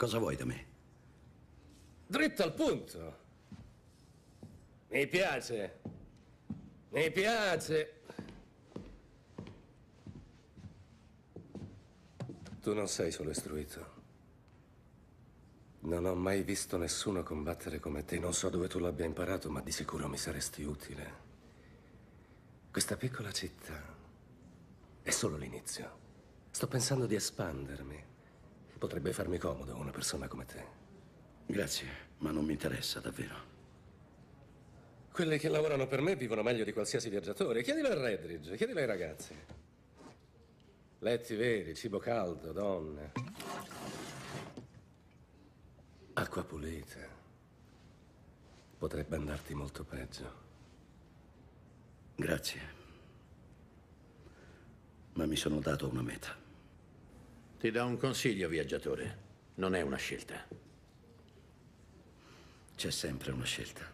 cosa vuoi da me? Dritto al punto. Mi piace. Mi piace. Tu non sei solo istruito. Non ho mai visto nessuno combattere come te. Non so dove tu l'abbia imparato, ma di sicuro mi saresti utile. Questa piccola città è solo l'inizio. Sto pensando di espandermi. Potrebbe farmi comodo una persona come te. Grazie, ma non mi interessa davvero. Quelli che lavorano per me vivono meglio di qualsiasi viaggiatore. Chiedilo a Redridge, chiedilo ai ragazzi. Letti veri, cibo caldo, donne. Acqua pulita. Potrebbe andarti molto peggio. Grazie. Ma mi sono dato una meta. Ti do un consiglio, viaggiatore. Non è una scelta. C'è sempre una scelta.